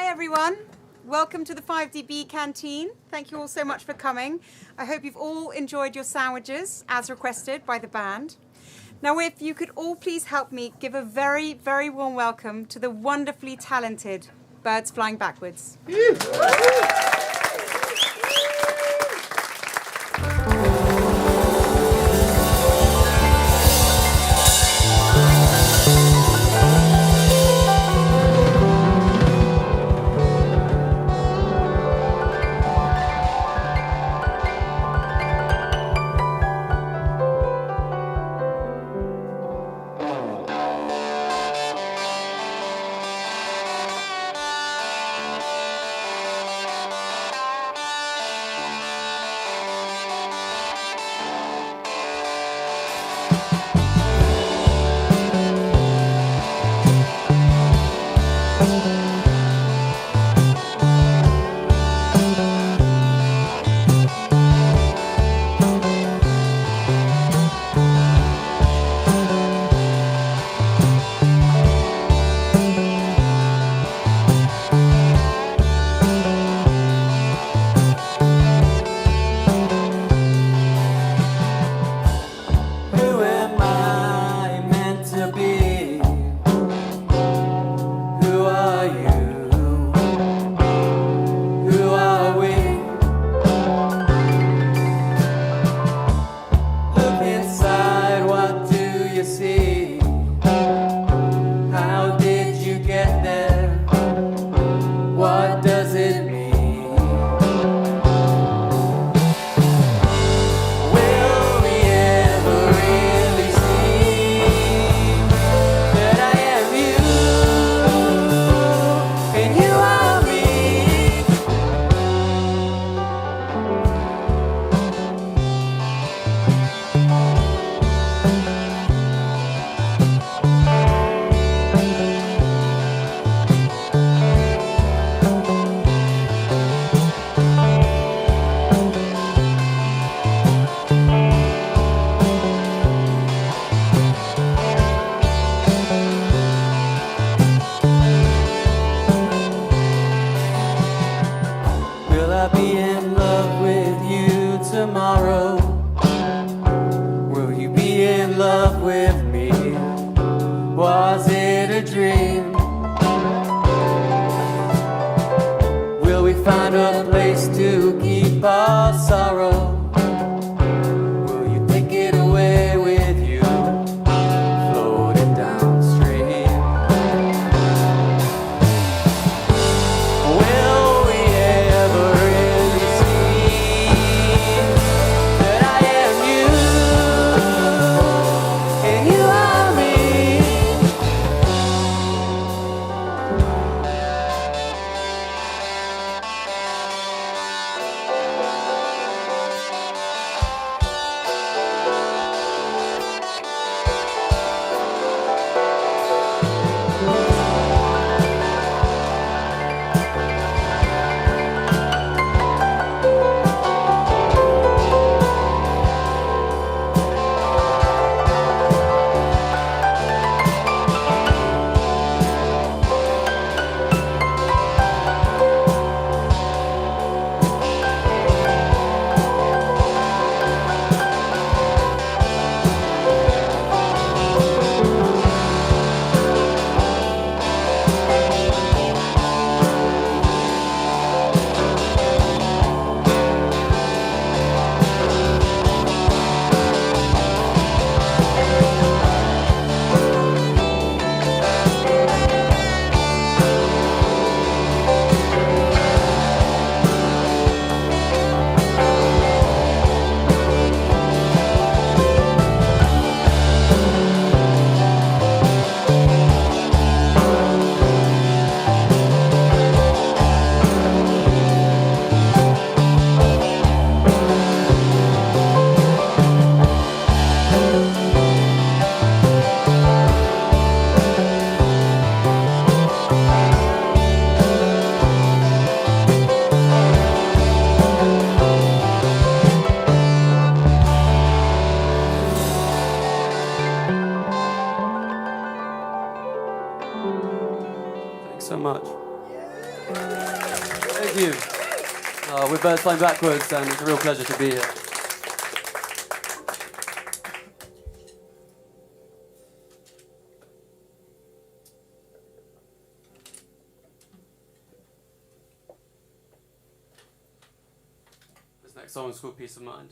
everyone. Welcome to the 5DB Canteen. Thank you all so much for coming. I hope you've all enjoyed your sandwiches as requested by the band. Now, if you could all please help me give a very, very warm welcome to the wonderfully talented Birds Flying Backwards. so much. Thank you. We're birds flying backwards, and it's a real pleasure to be here. This next song is called Peace of Mind.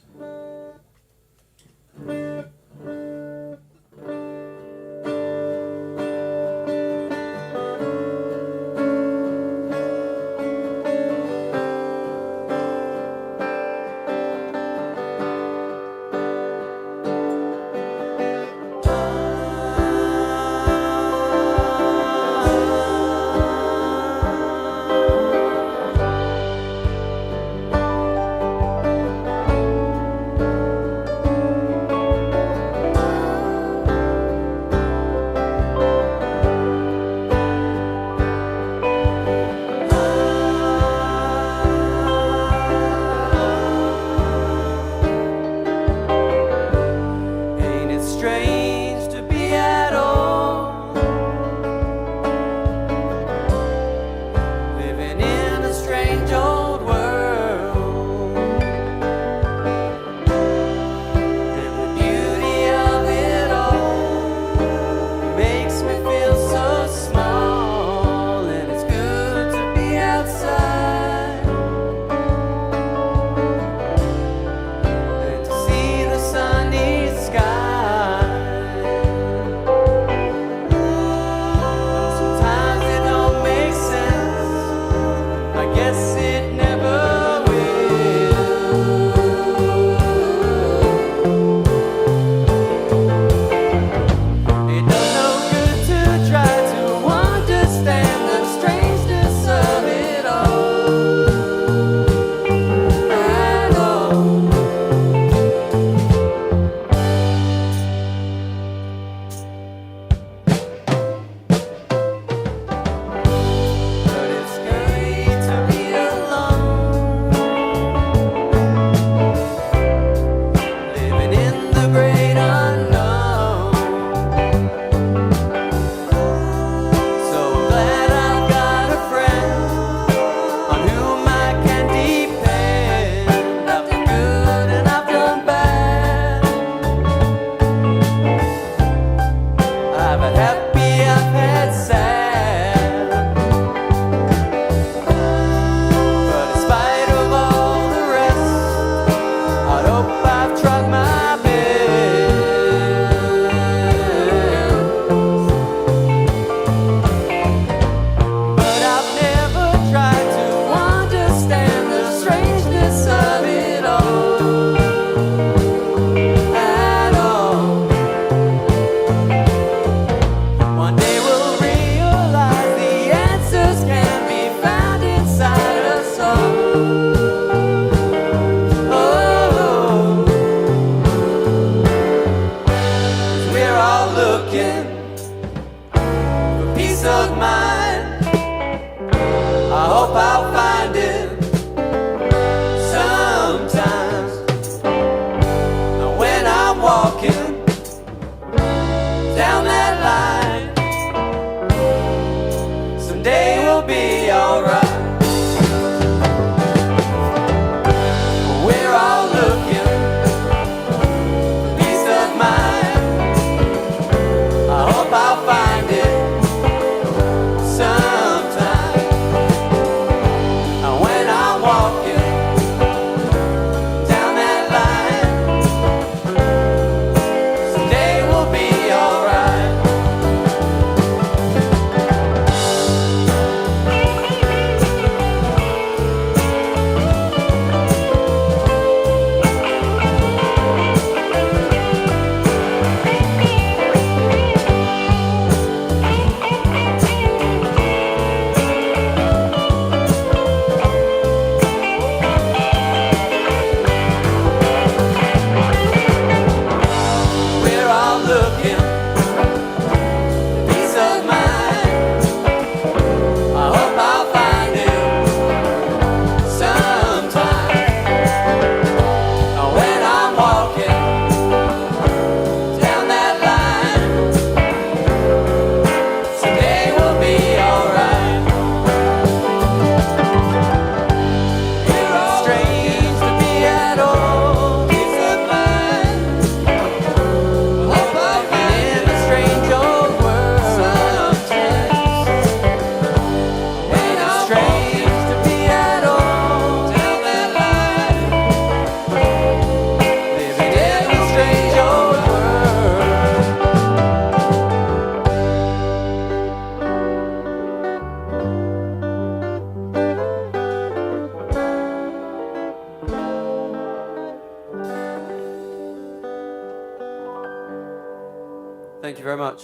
very much.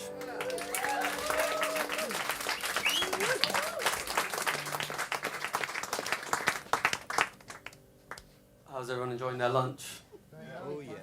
How's everyone enjoying their lunch? Oh, yeah.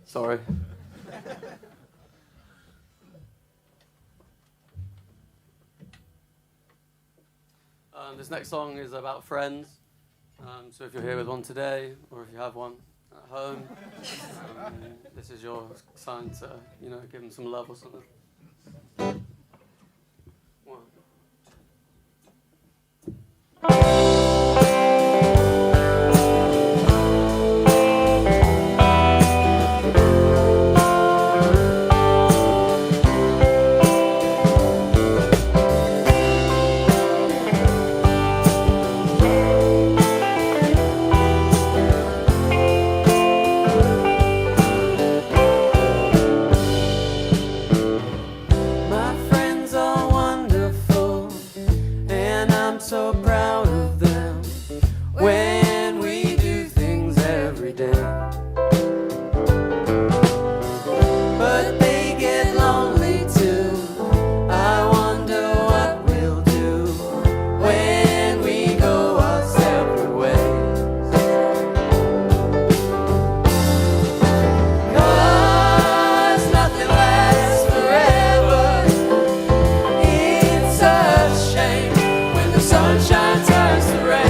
Sorry. This next song is about friends. So if you're here with one today, or if you have one at home, this is your sign to, give them some love or something. One. So proud of them when we do things every day. But they get lonely too. I wonder what we'll do when we go our separate ways. 'Cause nothing lasts forever. It's a shame when the sunshine turns to rain.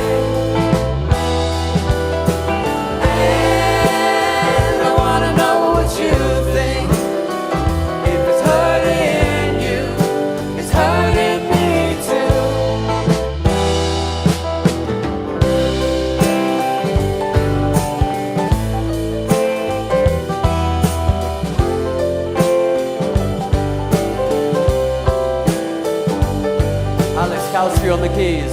And I wanna know what you think. If it's hurting you, it's hurting me too. Alex Kowski on the keys.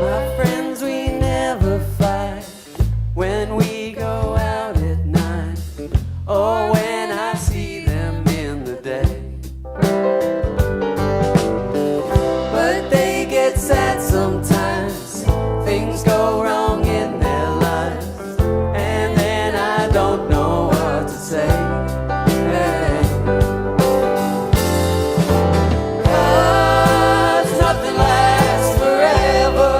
My friends, we never fight when we go out at night, or when I see them in the day. But they get sad sometimes. Things go wrong in their lives, and then I don't know what to say. Hey. 'Cause nothing lasts forever.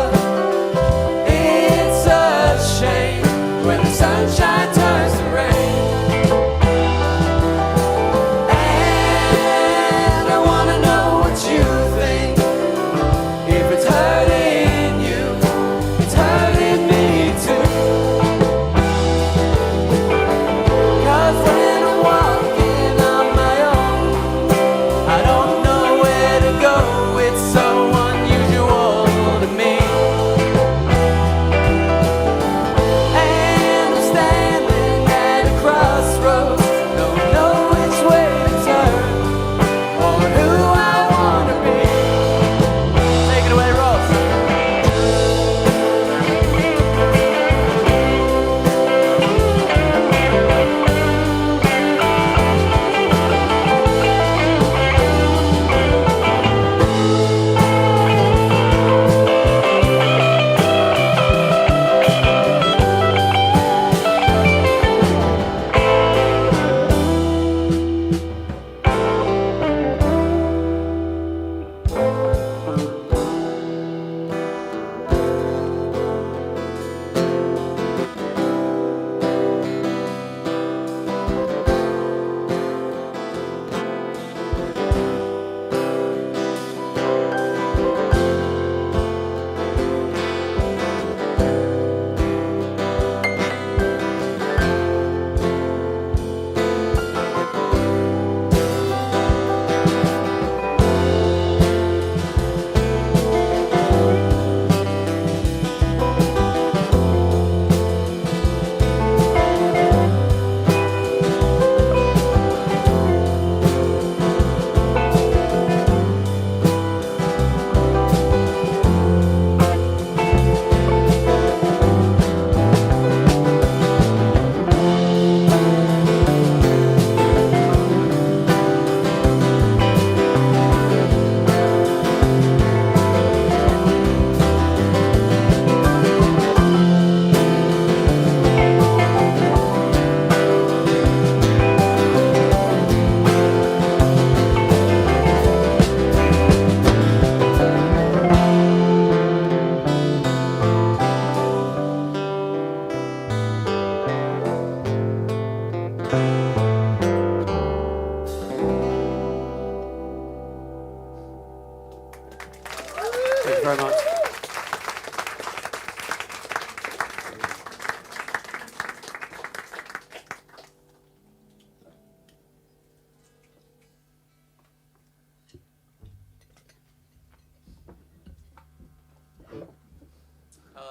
It's a shame when the sunshine turns to rain. And very much.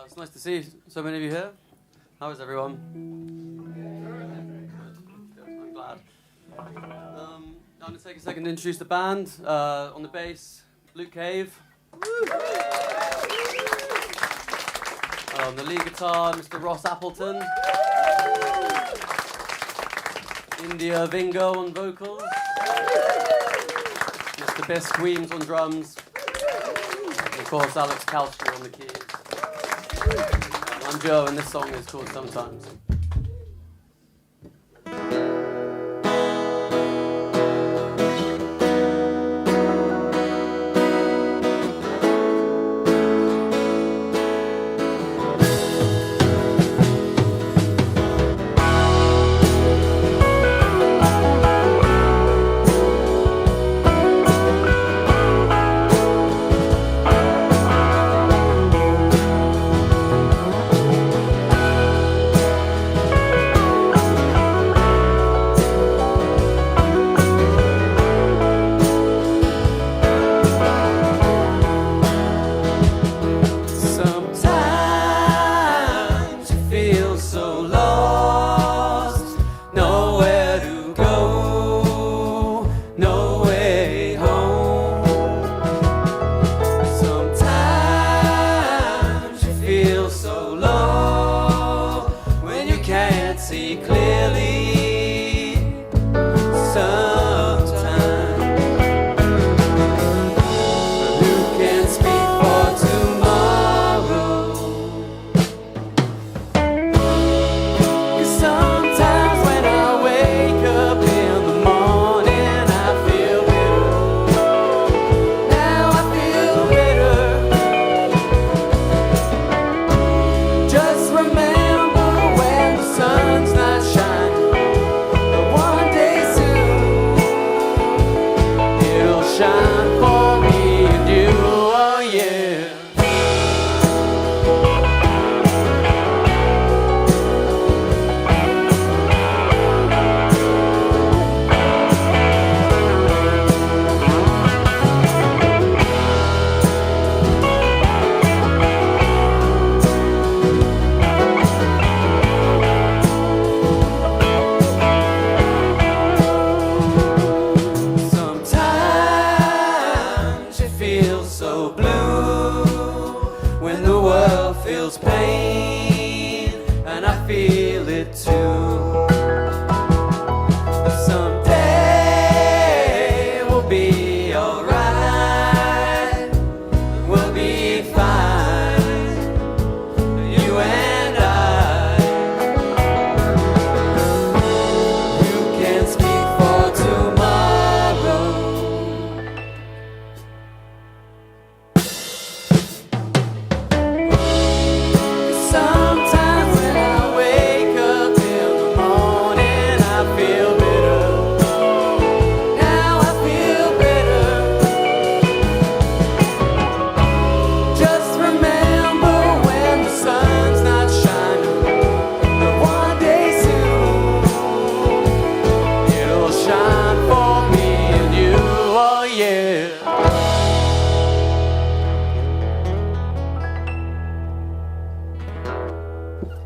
It's nice to see so many of you here. How is everyone? I'm glad. I'm going to take a second to introduce the band. On the bass, Luke Cave. On the lead guitar, Mr. Ross Appleton. India Vingo on vocals. Mr. Bisk Weems on drums. And of course, Alex Kalster on the keys. I'm Joe, and this song is called Sometimes.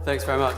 Thanks very much.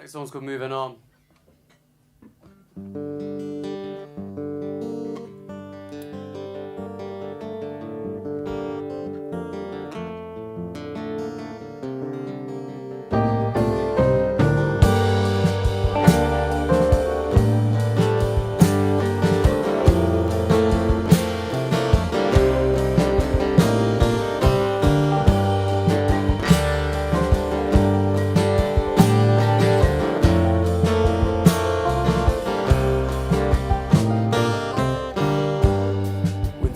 Next song's called Moving On.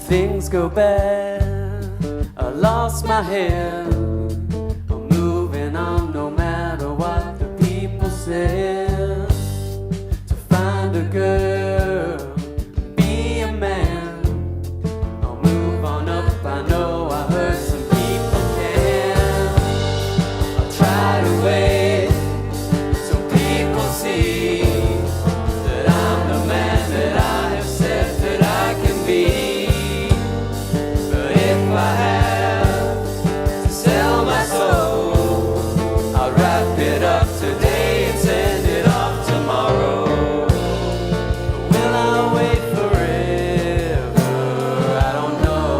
Things go bad, I lost my head. I'm moving on no matter what the people say. To find a girl, be a man. I'll move on up, I know I hurt some people can. I'll try to wait so people see that I'm the man that I have said that I can be. If I have to sell my soul, I'll wrap it up today and send it off tomorrow. Will I wait forever? I don't know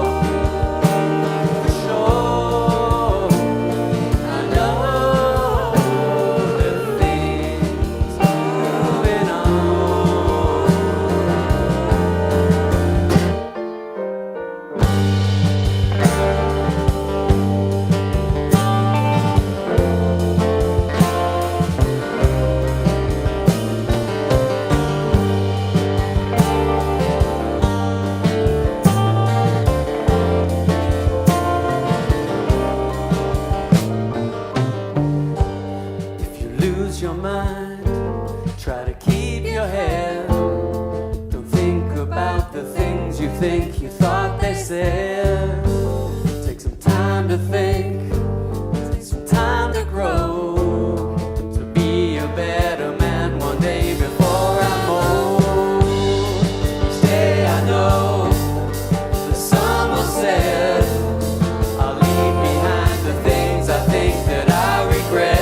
for sure. I know that things are moving on. Your mind, try to keep your head. Don't think about the things you think you thought they said. Take some time to think, take some time to grow, to be a better man one day before I'm old. Each day I know the sun will set. I'll leave behind the things I think that I regret.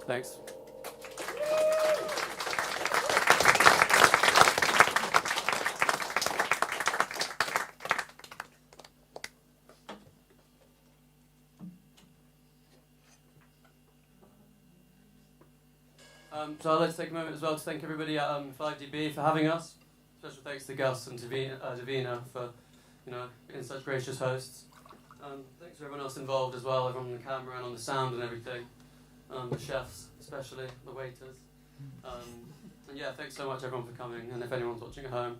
Thanks. So I'd like to take a moment as well to thank everybody at 5DB for having us. Special thanks to Gus and Davina for being such gracious hosts. Thanks to everyone else involved as well, everyone on the camera and on the sound and everything. the chefs especially, the waiters. And yeah, thanks so much everyone for coming, and if anyone's watching at home,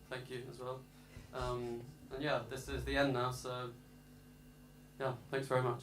thank you as well. And yeah, this is the end now, so yeah, thanks very much.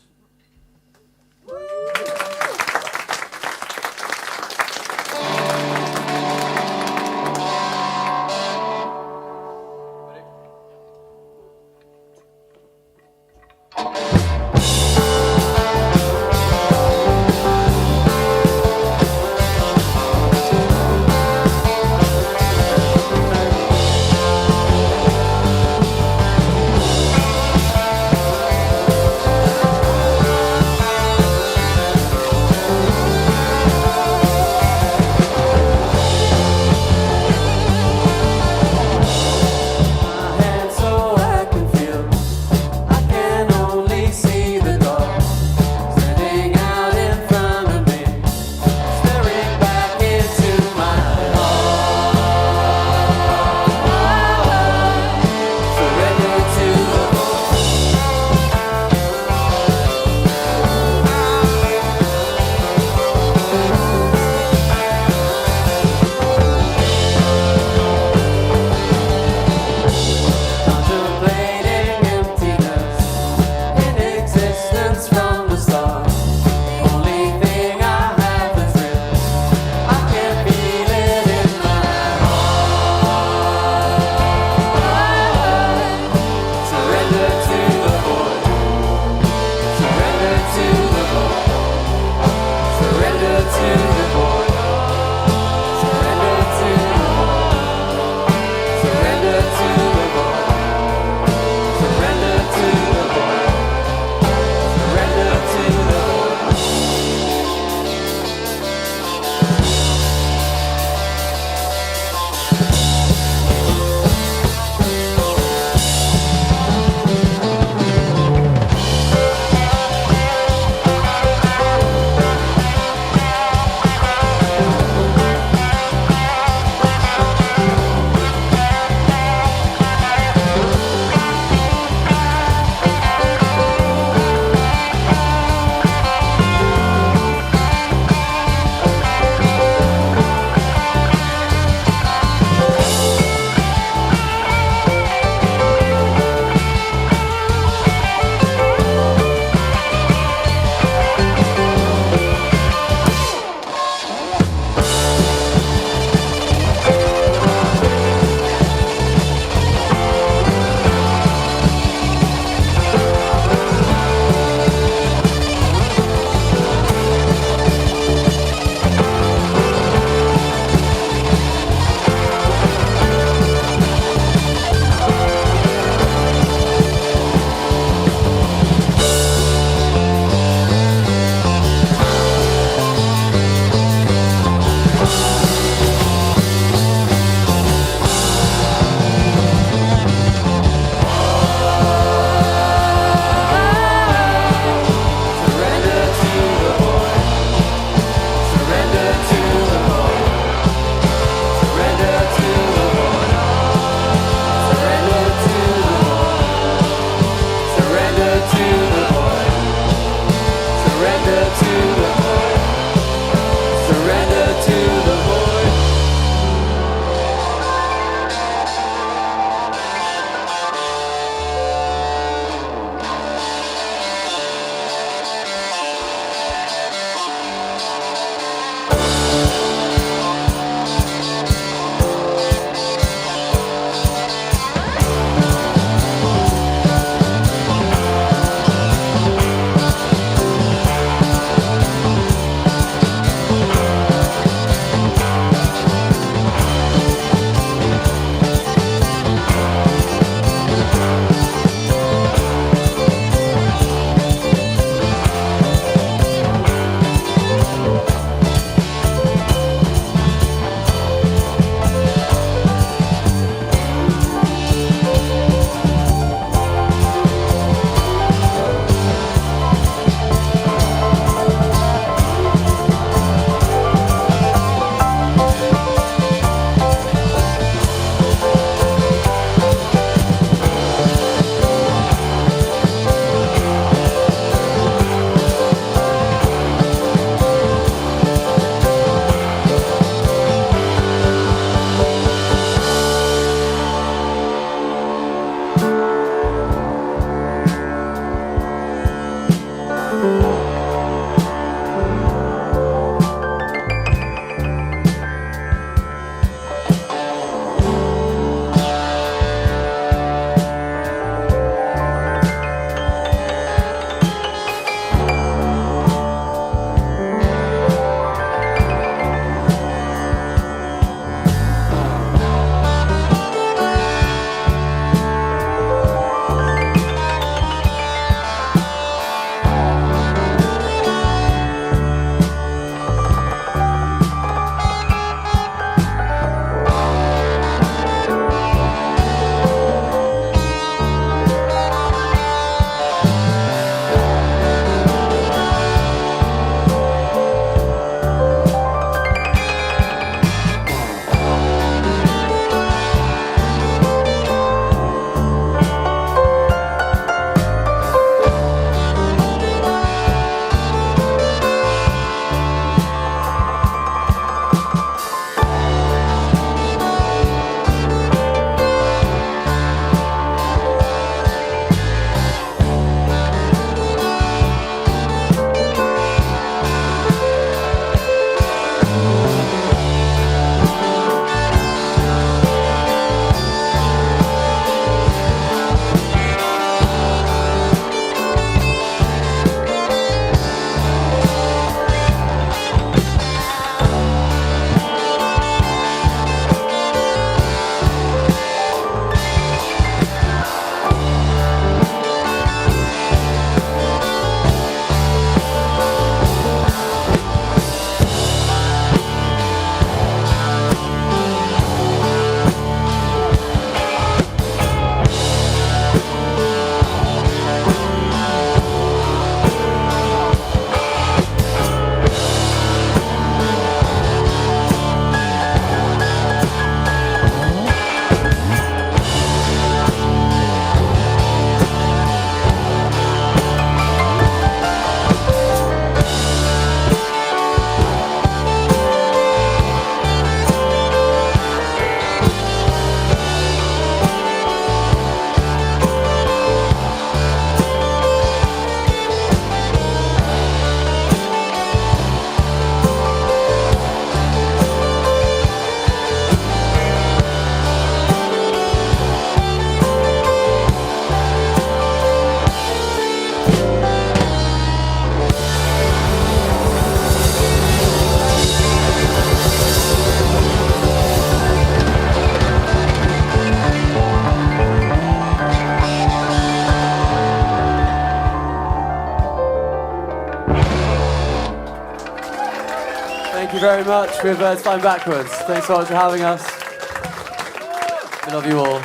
you very much. We're Birds Flying Backwards. Thanks so much for having us. We love you all.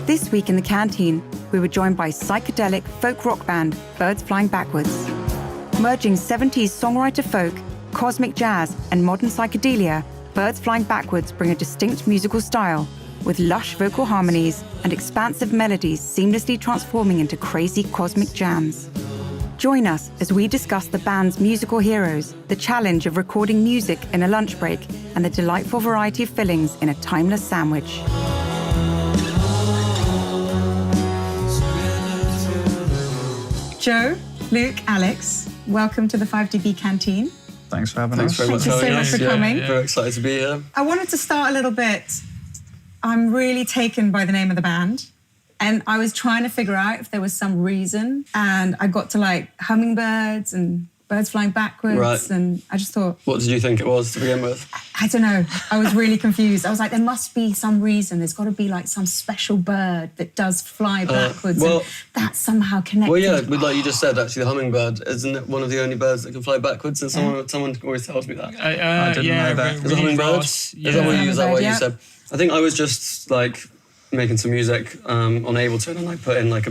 This week in the canteen, we were joined by psychedelic folk rock band Birds Flying Backwards. Merging 70s songwriter folk, cosmic jazz, and modern psychedelia, Birds Flying Backwards bring a distinct musical style with lush vocal harmonies and expansive melodies seamlessly transforming into crazy cosmic jams. Join us as we discuss the band's musical heroes, the challenge of recording music in a lunch break, and the delightful variety of fillings in a timeless sandwich. Joe, Luke, Alex, welcome to the 5DB Canteen. Thanks for having Thanks us. very much. Thank you so much for coming. Very excited to be here. I wanted to start a little bit. I'm really taken by the name of the band. And I was trying to figure out if there was some reason. And I got to like hummingbirds and birds flying backwards. Right. And I just thought... What did you think it was to begin with? I don't know. I was really confused. I was like, there must be some reason. There's got to be like some special bird that does fly backwards. well- and that's somehow connected. Well, yeah, like you just said, actually, the hummingbird, isn't it one of the only birds that can fly backwards? And someone always tells me that. I didn't know that. Is it hummingbird? Is that what you said? I think I was just like making some music on Ableton, and I put in like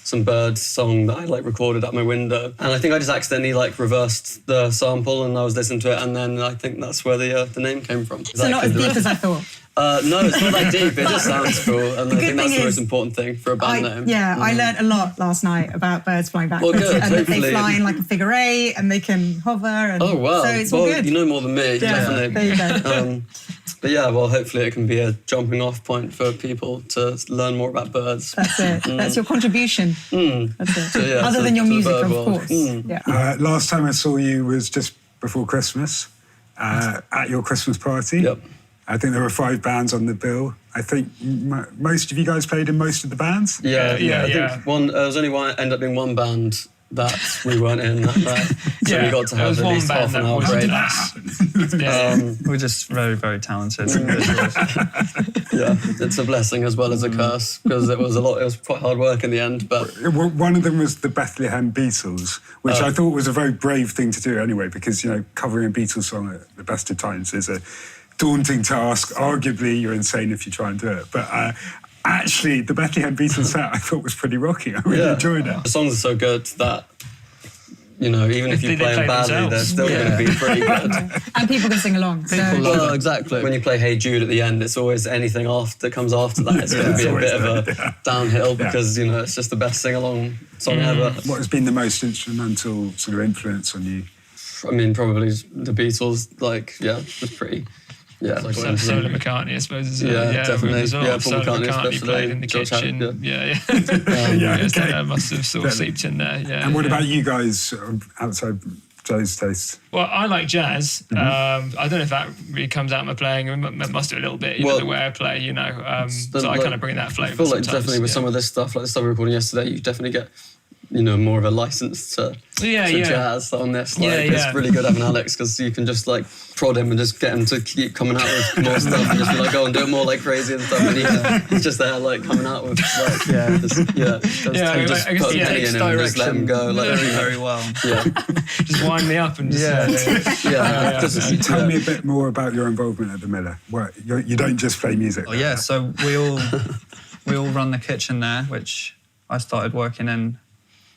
some bird song that I like recorded at my window, and I think I just accidentally like reversed the sample, and I was listening to it, and then I think that's where the name came from. So not as deep as I thought. No, it's not that deep. It just sounds cool, and I think that's the most important thing for a band name. Yeah, I learned a lot last night about birds flying backwards. Well, good, and that they hopefully. fly in like a figure eight, and they can hover. And Oh wow! So it's all good. You know more than me, Yeah, definitely. there you go. But yeah, well, hopefully it can be a jumping off point for people to learn more about birds. That's it. That's your contribution. That's it. So, yeah, Other than your to the music, bird of world. course. Yeah. Last time I saw you was just before Christmas at your Christmas party. Yep. I think there were 5 bands on the bill. I think most of you guys played in most of the bands. Yeah. I think there was only ended up being one band that we weren't in that night. So we got to have at least half an hour break. We're just very, very talented individuals. Yeah, it's a blessing as well as a curse, because it was quite hard work in the end. But One of them was the Bethlehem Beatles, which I thought was a very brave thing to do anyway, because, you know, covering a Beatles song at the best of times is a daunting task. Arguably, you're insane if you try and do it. But actually, the Bethlehem Beatles set I thought was pretty rocking. I really enjoyed it. The songs are so good that, you know, even if you play them badly, they're still going to be pretty good. And people can sing along. Well, exactly. When you play Hey Jude at the end, it's always anything that comes after that. It's going to be a bit of a downhill because, you know, it's just the best sing-along song ever. What has been the most instrumental sort of influence on you? I mean, probably the Beatles, was pretty... Yeah, like Solo McCartney, I suppose. Definitely. As well. Yeah, Paul Solo McCartney especially. played in the George kitchen. Harrison, That must have sort of seeped in there. Yeah. And what about you guys outside Joe's taste? Well, I like jazz. I don't know if that really comes out in my playing. It must do a little bit, the way I play, so I kind of bring that flavour. I feel like definitely with some of this stuff, like the stuff we were recording yesterday, you definitely get, more of a license to jazz on this. It's really good having Alex, because you can just prod him and just get him to keep coming out with more stuff and just be go and do it more crazy and stuff. And he's just there coming out with just I guess put a penny in him and just let him go. Very, very well. Yeah. Just wind me up and just Tell me a bit more about your involvement at the Miller. You don't just play music. Oh, yeah, so we all run the kitchen there, which I started working in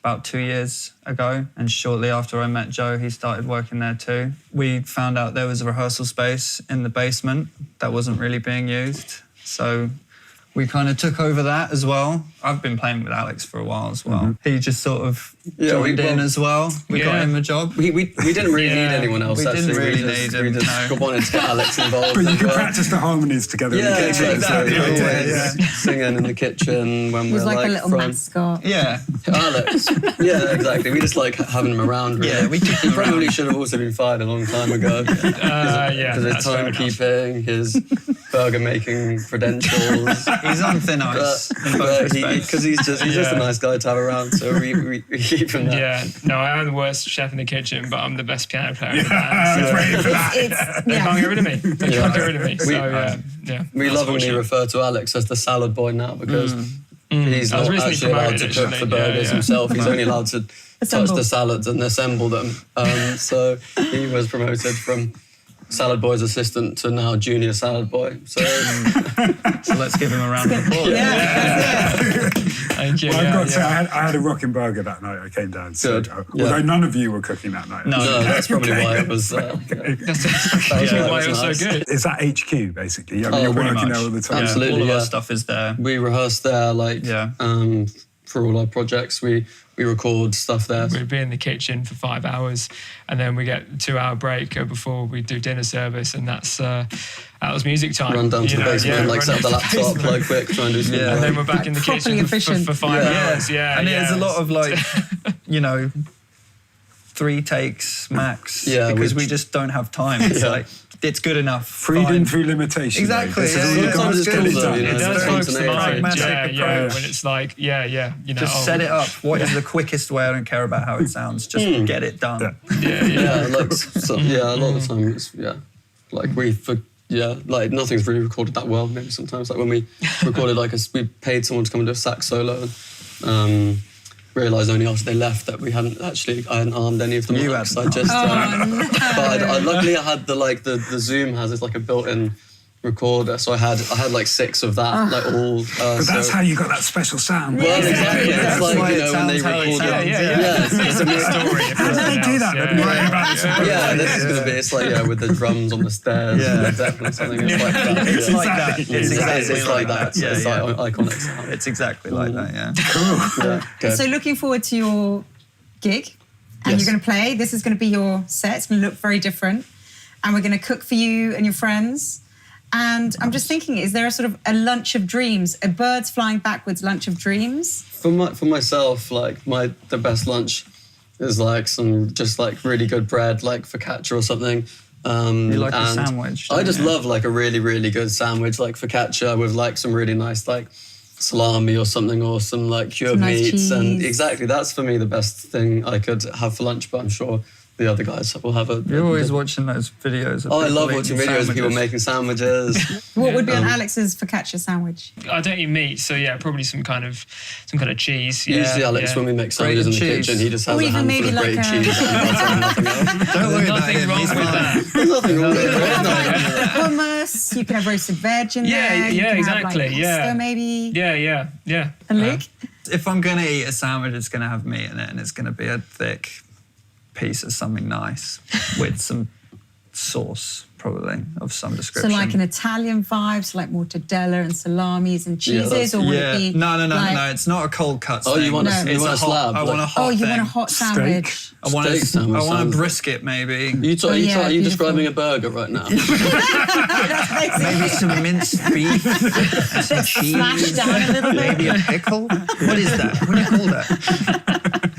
about 2 years ago, and shortly after I met Joe, he started working there too. We found out there was a rehearsal space in the basement that wasn't really being used, so we kind of took over that as well. I've been playing with Alex for a while as well. He just sort of joined in as well. We got him a job. We didn't really need anyone else, we actually. Didn't really need him, we just wanted to get Alex involved. But you can practice the harmonies together. Yeah, exactly. singing in the kitchen when He we're was like a little from mascot. Yeah. Alex. Yeah, exactly. We just like having him around. Really. Yeah, we keep He him around. probably should have also been fired a long time ago. Yeah, Because his that's fair enough. timekeeping, his burger making credentials. He's on thin ice in both respects. Because he's just a nice guy to have around, so we keep him there. Yeah, no, I am the worst chef in the kitchen, but I'm the best piano player in the band. So they can't get rid of me. They can't get rid of me. So yeah. We that's lovingly fortunate. refer to Alex as the salad boy now because he's I was not recently actually allowed promoted, to cook the actually. burgers Yeah. himself. He's only allowed to touch Assemble. the salads and assemble them. So he was promoted from salad boy's assistant to now junior salad boy. So So let's give him a round of applause. Thank you. Well, I've yeah, got to say, yeah. I had a rocking burger that night. I came down. So, Good. although none of you were cooking that night. No. that's probably why it was. That's Yeah, why it it was was so nice. good. Is that HQ basically? I mean, Oh, you're pretty working much. there all the time. Yeah, Absolutely, all of yeah. our stuff is there. We rehearse there, like Yeah. for all our projects. We record stuff there. We'd be in the kitchen for 5 hours, and then we get a 2-hour break before we do dinner service, and that's music time. Run down to the basement, like set up the run down to laptop, basement. like quick, try and do some. Yeah. And then we're back in the Properly kitchen efficient. for 5 hours. Yeah, and yeah. there's a lot of like, 3 takes max. Yeah, because we- we just don't have time. It's like, it's good enough. Freedom fine. through limitation. Exactly, This is yeah, all yeah. you've got Sometimes to it's get cool it though, done. you know, It it's does focus the spontaneity. mind. Pragmatic Yeah, approach. when it's like, Just set it up. What is the quickest way? I don't care about how it sounds. Just get it done. Yeah. Yeah, like a lot of the time it's like nothing's really recorded that well. Maybe sometimes like when we recorded we paid someone to come and do a sax solo and realised only after they left that I hadn't armed any of them. You mics. hadn't I just no. but luckily I had the Zoom has like a built-in recorder, so I had like 6 of that, like all. But that's how you got that special sound. Well, exactly. That's It's like why it when they sounds how it record. sounds. Yeah, it's a mix. story. How do they do that? They've been writing about this. Yeah, this is gonna be. It's like with the drums on the stairs. Yeah. Exactly. Something it's like that. It's Yeah. like that. It's exactly It's like that. Yeah, It's yeah. like iconic sound. It's exactly like that. Yeah. Yeah. Okay. So looking forward to your gig, and Yes. you're going to play. This is going to be your set. It's going to look very different, and we're going to cook for you and your friends. And I'm just thinking, is there a sort of a lunch of dreams, a birds flying backwards lunch of dreams? For myself, like the best lunch is like some just like really good bread, like focaccia or something. You like a and sandwich, I don't just you? love like a really, really good sandwich, like focaccia with like some really nice like salami or something, or some like cured Some nice meats. And cheese. exactly, that's for me the best thing I could have for lunch. But I'm sure the other guys will have a. You're always watching those videos. Of Oh, I people love watching eating videos of people sandwiches. making sandwiches. What would be on Alex's focaccia sandwich? I don't eat meat, so yeah, probably some kind of cheese. Yeah, Usually, Alex, yeah. when we make sandwiches in the Grated kitchen, cheese. he just has Or a even handful maybe of like grated a- cheese and butter and nothing else. Don't worry There's about nothing him. wrong He's with fine. that. There's nothing wrong with it. Hummus. You can have roasted veg in Yeah, there. You yeah, can exactly, Have, like, yeah. pasta maybe. Yeah. And Luke? If I'm going to eat a sandwich, it's going to have meat in it, and it's going to be a thick piece of something nice with some sauce, probably, of some So description. like an Italian vibe, so like mortadella and salamis and cheeses, that's- or would yeah. it be No, like, it's not a cold cut Oh, thing. you want No. you want a slab? I want a like- hot Oh, you thing. want a hot sandwich? I want Steak sandwich I want sounds- a brisket, maybe. You Oh, yeah, are you beautiful. describing a burger right now? Maybe some minced beef, and some cheese, Smashed down a little bit. maybe a pickle. What is that? What do you call that?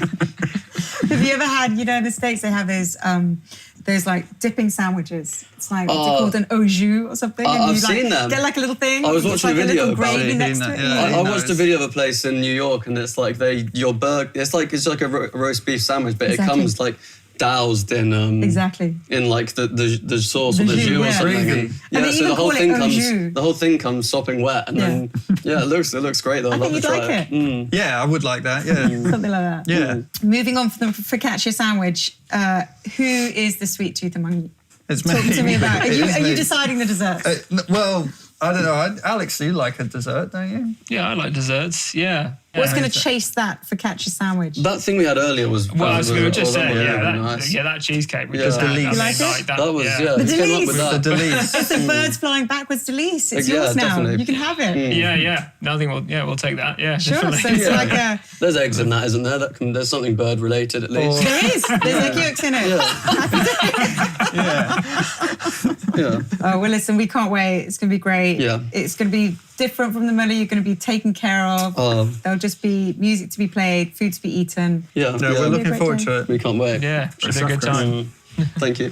Have you ever had, in the States they have those like dipping sandwiches. It's like what's it called, an au jus or something. And I've you like seen them. get like a little thing. I was it's watching like a video little about gravy it. next to it. Yeah. I No, watched a video of a place in New York, and it's like your burger. It's like a roast beef sandwich, but Exactly. it comes like doused in Exactly. in like the sauce The or the jus, jus or yeah. something. Gravy. And, And they so even the whole call it thing au comes jus. the whole thing comes sopping wet, and then it looks great though. I I'd love think to you'd try like it. Yeah, I would like that. Yeah, Something like that. yeah. Moving on from the focaccia sandwich, who is the sweet tooth among you? It's me. Talk to me about. Are It you, is are you me. deciding the dessert? Well, I don't know. Alex, you like a dessert, don't you? Yeah, I like desserts. Yeah. What's Yeah. going to chase that focaccia sandwich? That thing we had earlier was Well, as we were just saying, really that nice. cheesecake we Yeah. just had. Delice. I mean, You like it? that, That was yeah. The we came up delice. with The that. delice. It's the birds flying backwards delice. It's Yeah, yours now. definitely. You can have it. Yeah. No, I think we'll take that. Yeah, Sure. definitely. So it's like a. There's eggs in that, isn't there? There's something bird related at least. There is. There's like yolks in it. Yeah. Oh, well, listen, we can't wait. It's going to be great. Yeah. It's going to be different from the Muller. You're going to be taken care of. There'll just be music to be played, food to be eaten. Yeah. We're looking forward time. to it. We can't wait. Yeah, should be a good time. Thank you.